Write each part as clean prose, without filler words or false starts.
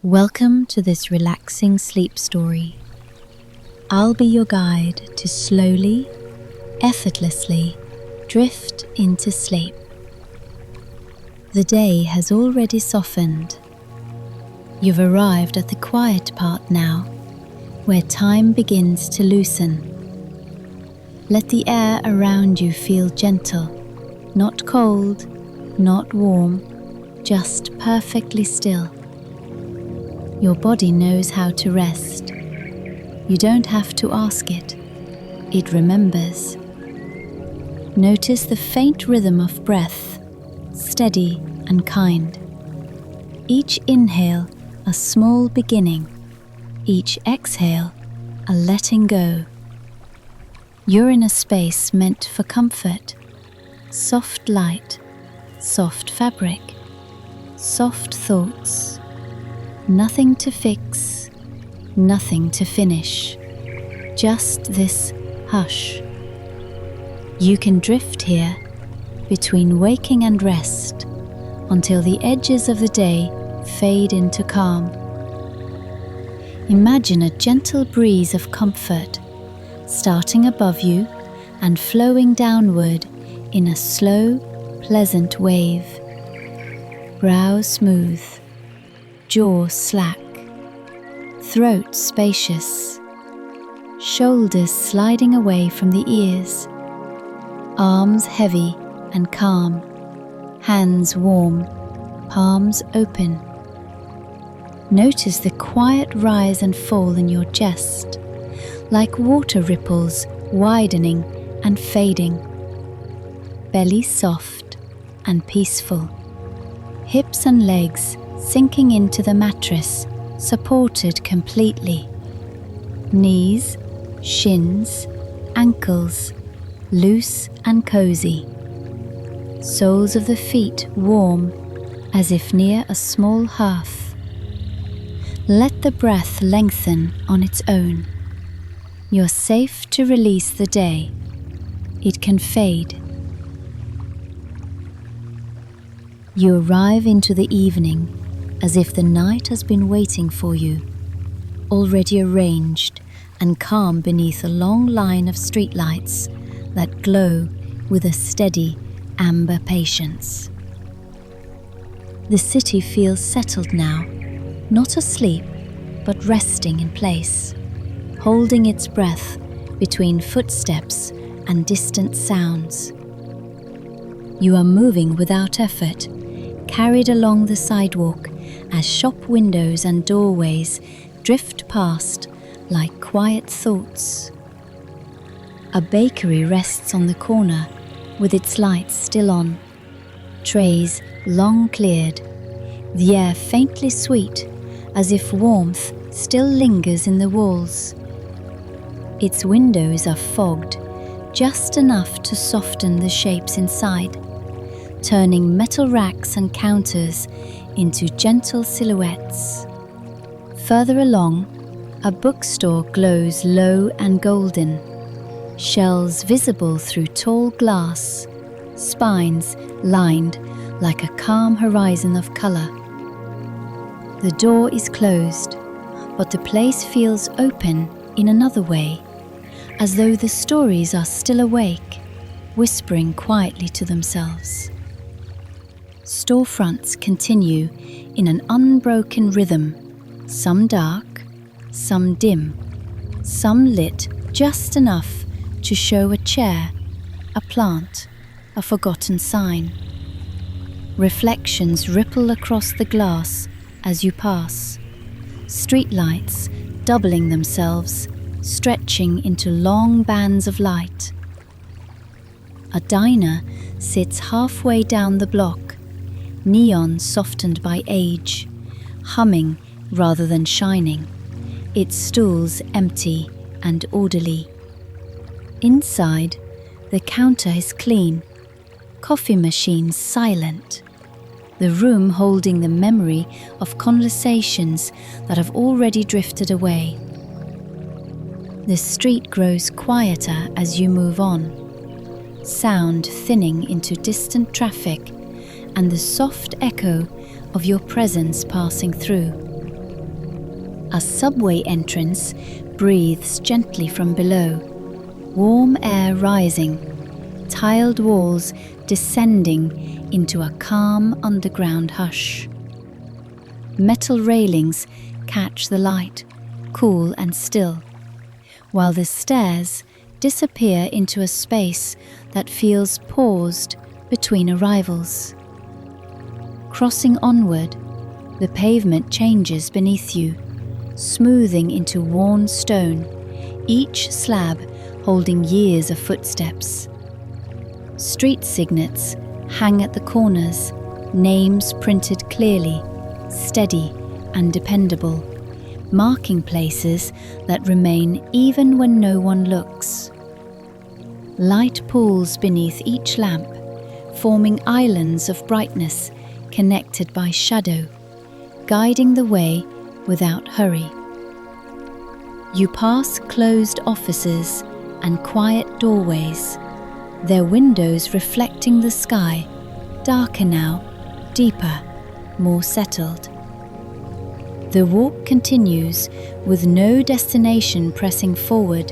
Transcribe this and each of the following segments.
Welcome to this relaxing sleep story. I'll be your guide to slowly, effortlessly drift into sleep. The day has already softened. You've arrived at the quiet part now, where time begins to loosen. Let the air around you feel gentle, not cold, not warm, just perfectly still. Your body knows how to rest. You don't have to ask it. It remembers. Notice the faint rhythm of breath, steady and kind. Each inhale, a small beginning. Each exhale, a letting go. You're in a space meant for comfort. Soft light, soft fabric, soft thoughts. Nothing to fix, nothing to finish. Just this hush. You can drift here between waking and rest until the edges of the day fade into calm. Imagine a gentle breeze of comfort starting above you and flowing downward in a slow, pleasant wave. Brow smooth, jaw slack, throat spacious, shoulders sliding away from the ears, arms heavy and calm, hands warm, palms open. Notice the quiet rise and fall in your chest, like water ripples widening and fading. Belly soft and peaceful, hips and legs sinking into the mattress, supported completely. Knees, shins, ankles, loose and cozy. Soles of the feet warm, as if near a small hearth. Let the breath lengthen on its own. You're safe to release the day. It can fade. You arrive into the evening as if the night has been waiting for you, already arranged and calm beneath a long line of streetlights that glow with a steady amber patience. The city feels settled now, not asleep, but resting in place, holding its breath between footsteps and distant sounds. You are moving without effort, carried along the sidewalk as shop windows and doorways drift past like quiet thoughts. A bakery rests on the corner with its lights still on, trays long cleared, the air faintly sweet as if warmth still lingers in the walls. Its windows are fogged just enough to soften the shapes inside, turning metal racks and counters into gentle silhouettes. Further along, a bookstore glows low and golden, shelves visible through tall glass, spines lined like a calm horizon of color. The door is closed, but the place feels open in another way, as though the stories are still awake, whispering quietly to themselves. Storefronts continue in an unbroken rhythm, some dark, some dim, some lit just enough to show a chair, a plant, a forgotten sign. Reflections ripple across the glass as you pass, streetlights doubling themselves, stretching into long bands of light. A diner sits halfway down the block, neon softened by age, humming rather than shining, its stools empty and orderly. Inside, the counter is clean, coffee machines silent, the room holding the memory of conversations that have already drifted away. The street grows quieter as you move on, sound thinning into distant traffic and the soft echo of your presence passing through. A subway entrance breathes gently from below, warm air rising, tiled walls descending into a calm underground hush. Metal railings catch the light, cool and still, while the stairs disappear into a space that feels paused between arrivals. Crossing onward, the pavement changes beneath you, smoothing into worn stone, each slab holding years of footsteps. Street signets hang at the corners, names printed clearly, steady and dependable, marking places that remain even when no one looks. Light pools beneath each lamp, forming islands of brightness connected by shadow, guiding the way without hurry. You pass closed offices and quiet doorways, their windows reflecting the sky, darker now, deeper, more settled. The walk continues with no destination pressing forward,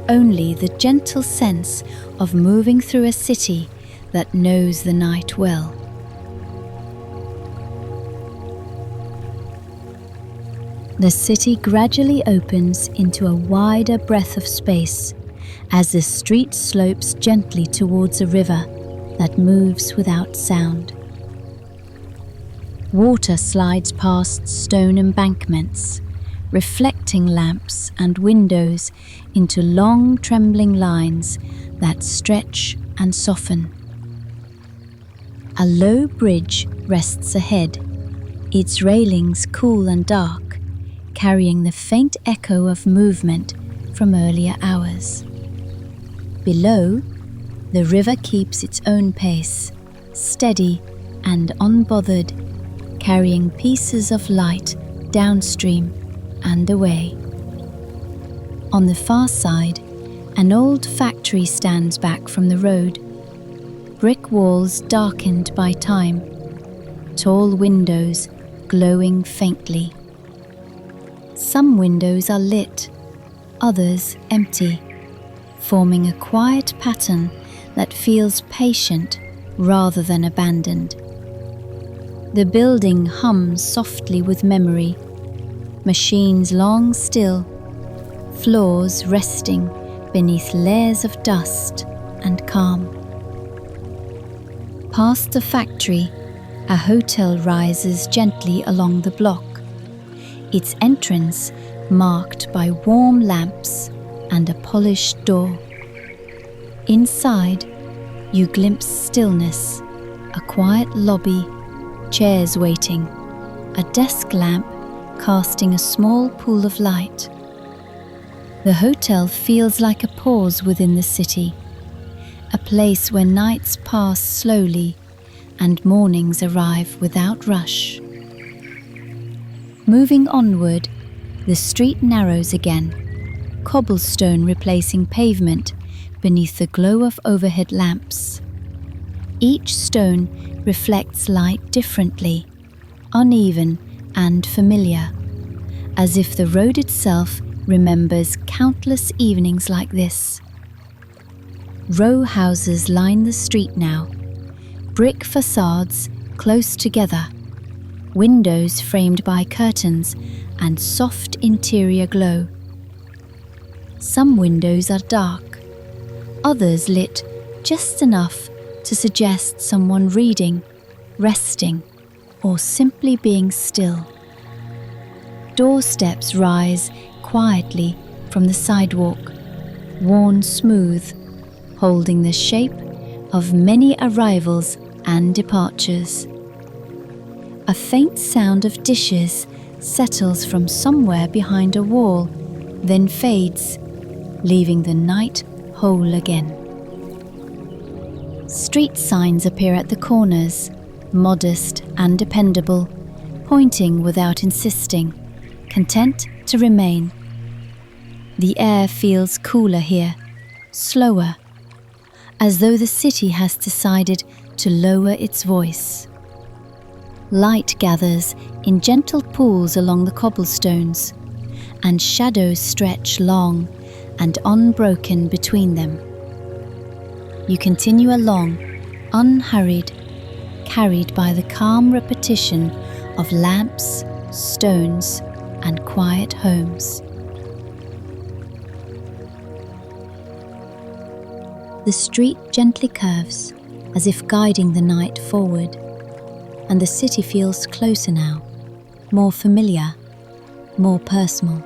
only the gentle sense of moving through a city that knows the night well. The city gradually opens into a wider breadth of space as the street slopes gently towards a river that moves without sound. Water slides past stone embankments, reflecting lamps and windows into long trembling lines that stretch and soften. A low bridge rests ahead, its railings cool and dark, carrying the faint echo of movement from earlier hours. Below, the river keeps its own pace, steady and unbothered, carrying pieces of light downstream and away. On the far side, an old factory stands back from the road, brick walls darkened by time, tall windows glowing faintly. Some windows are lit, others empty, forming a quiet pattern that feels patient rather than abandoned. The building hums softly with memory, machines long still, floors resting beneath layers of dust and calm. Past the factory, a hotel rises gently along the block, its entrance marked by warm lamps and a polished door. Inside, you glimpse stillness, a quiet lobby, chairs waiting, a desk lamp casting a small pool of light. The hotel feels like a pause within the city, a place where nights pass slowly and mornings arrive without rush. Moving onward, the street narrows again, cobblestone replacing pavement beneath the glow of overhead lamps. Each stone reflects light differently, uneven and familiar, as if the road itself remembers countless evenings like this. Row houses line the street now, brick facades close together, windows framed by curtains and soft interior glow. Some windows are dark, others lit just enough to suggest someone reading, resting, or simply being still. Doorsteps rise quietly from the sidewalk, worn smooth, holding the shape of many arrivals and departures. A faint sound of dishes settles from somewhere behind a wall, then fades, leaving the night whole again. Street signs appear at the corners, modest and dependable, pointing without insisting, content to remain. The air feels cooler here, slower, as though the city has decided to lower its voice. Light gathers in gentle pools along the cobblestones, and shadows stretch long and unbroken between them. You continue along, unhurried, carried by the calm repetition of lamps, stones, and quiet homes. The street gently curves, as if guiding the night forward, and the city feels closer now, more familiar, more personal.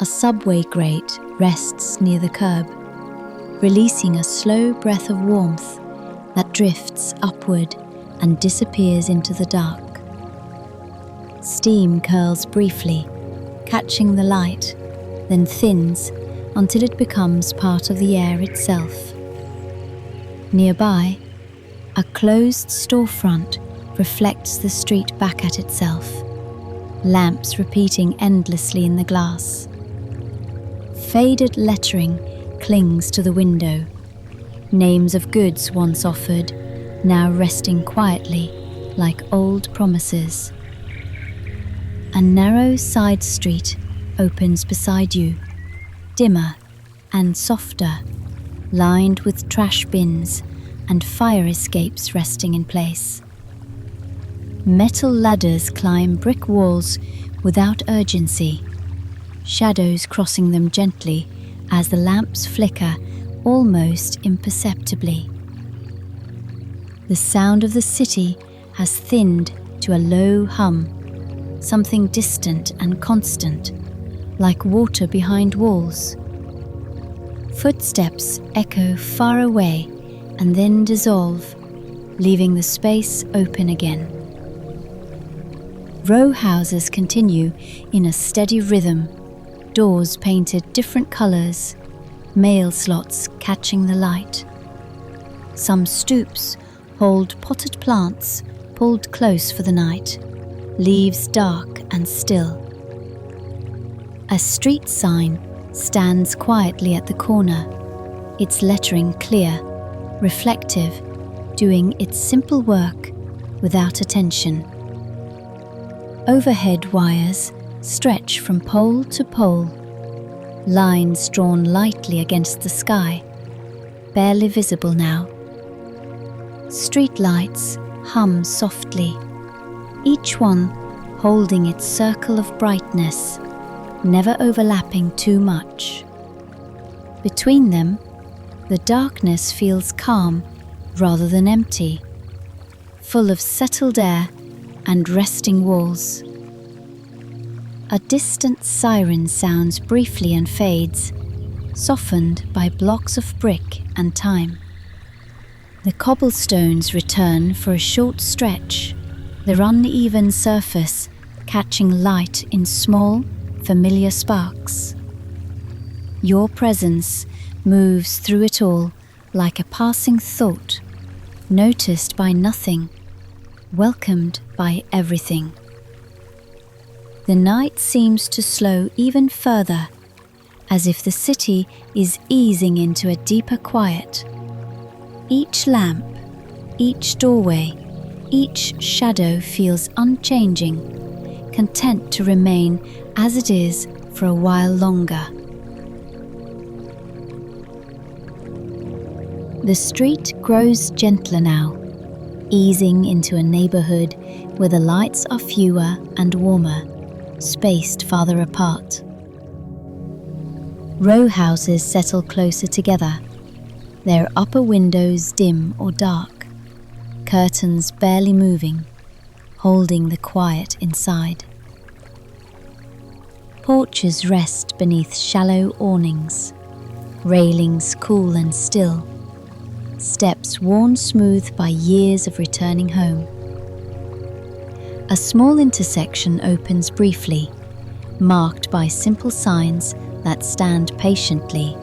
A subway grate rests near the curb, releasing a slow breath of warmth that drifts upward and disappears into the dark. Steam curls briefly, catching the light, then thins until it becomes part of the air itself. Nearby, a closed storefront reflects the street back at itself, lamps repeating endlessly in the glass. Faded lettering clings to the window, names of goods once offered, now resting quietly like old promises. A narrow side street opens beside you, dimmer and softer, lined with trash bins and fire escapes resting in place. Metal ladders climb brick walls without urgency, shadows crossing them gently as the lamps flicker almost imperceptibly. The sound of the city has thinned to a low hum, something distant and constant, like water behind walls. Footsteps echo far away and then dissolve, leaving the space open again. Row houses continue in a steady rhythm, doors painted different colors, mail slots catching the light. Some stoops hold potted plants pulled close for the night, leaves dark and still. A street sign stands quietly at the corner, its lettering clear, reflective, doing its simple work without attention. Overhead wires stretch from pole to pole, lines drawn lightly against the sky, barely visible now. Streetlights hum softly, each one holding its circle of brightness, never overlapping too much. Between them, the darkness feels calm rather than empty, full of settled air and resting walls. A distant siren sounds briefly and fades, softened by blocks of brick and time. The cobblestones return for a short stretch, their uneven surface catching light in small, familiar sparks. Your presence moves through it all like a passing thought, noticed by nothing, welcomed by everything. The night seems to slow even further, as if the city is easing into a deeper quiet. Each lamp, each doorway, each shadow feels unchanging, content to remain as it is for a while longer. The street grows gentler now, easing into a neighborhood where the lights are fewer and warmer, spaced farther apart. Row houses settle closer together, their upper windows dim or dark, curtains barely moving, holding the quiet inside. Porches rest beneath shallow awnings, railings cool and still, steps worn smooth by years of returning home. A small intersection opens briefly, marked by simple signs that stand patiently,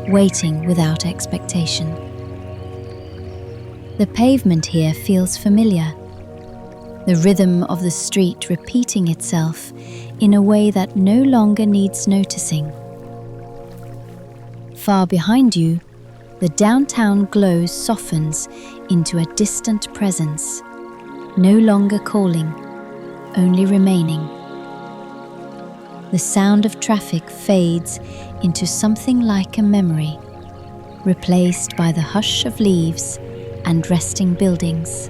waiting without expectation. The pavement here feels familiar, the rhythm of the street repeating itself in a way that no longer needs noticing. Far behind you, the downtown glow softens into a distant presence, no longer calling, only remaining. the sound of traffic fades into something like a memory, replaced by the hush of leaves and resting buildings.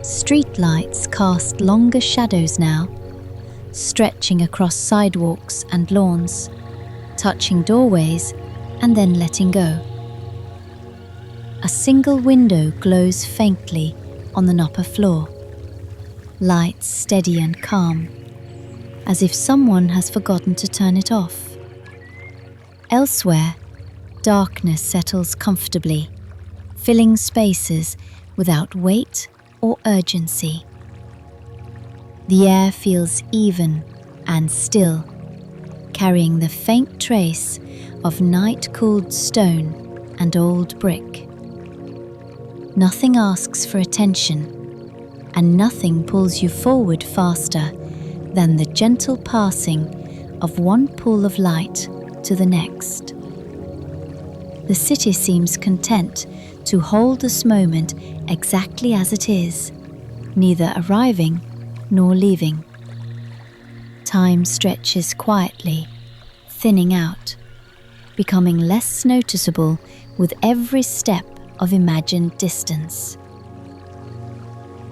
Streetlights cast longer shadows now, stretching across sidewalks and lawns, touching doorways and then letting go. A single window glows faintly on the upper floor, lights steady and calm, as if someone has forgotten to turn it off. Elsewhere, darkness settles comfortably, filling spaces without weight or urgency. The air feels even and still, carrying the faint trace of night-cooled stone and old brick. Nothing asks for attention, and nothing pulls you forward faster than the gentle passing of one pool of light to the next. The city seems content to hold this moment exactly as it is, neither arriving nor leaving. Time stretches quietly, thinning out, becoming less noticeable with every step of imagined distance.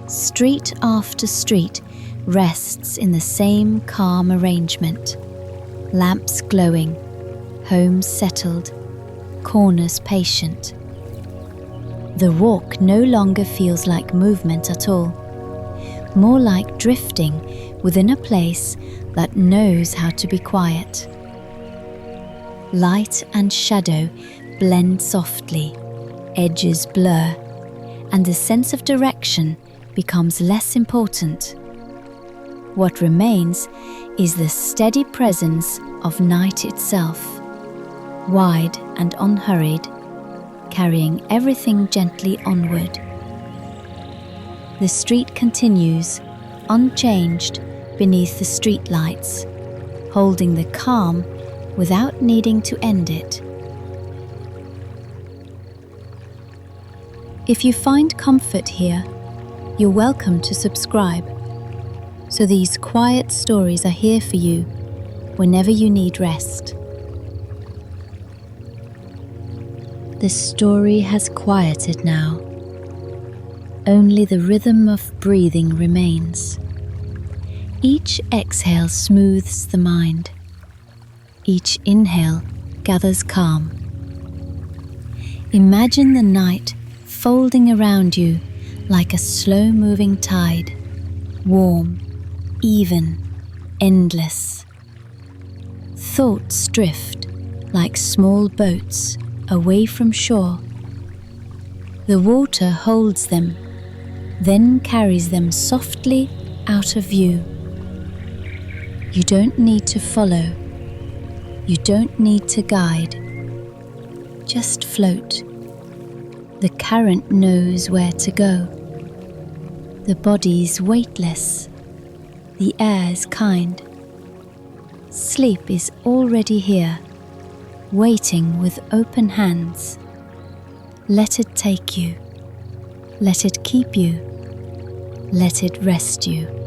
Street after street rests in the same calm arrangement, lamps glowing, homes settled, corners patient. The walk no longer feels like movement at all, more like drifting within a place that knows how to be quiet. Light and shadow blend softly, edges blur, and the sense of direction becomes less important. What remains is the steady presence of night itself, wide and unhurried, carrying everything gently onward. The street continues, unchanged, beneath the streetlights, holding the calm without needing to end it. If you find comfort here, you're welcome to subscribe, so these quiet stories are here for you whenever you need rest. The story has quieted now. Only the rhythm of breathing remains. Each exhale smooths the mind. Each inhale gathers calm. Imagine the night folding around you like a slow-moving tide, warm, even, endless. Thoughts drift like small boats away from shore. The water holds them, then carries them softly out of view. You don't need to follow. You don't need to guide. Just float. The current knows where to go. The body's weightless. The air's kind. Sleep is already here, waiting with open hands. Let it take you. Let it keep you. Let it rest you.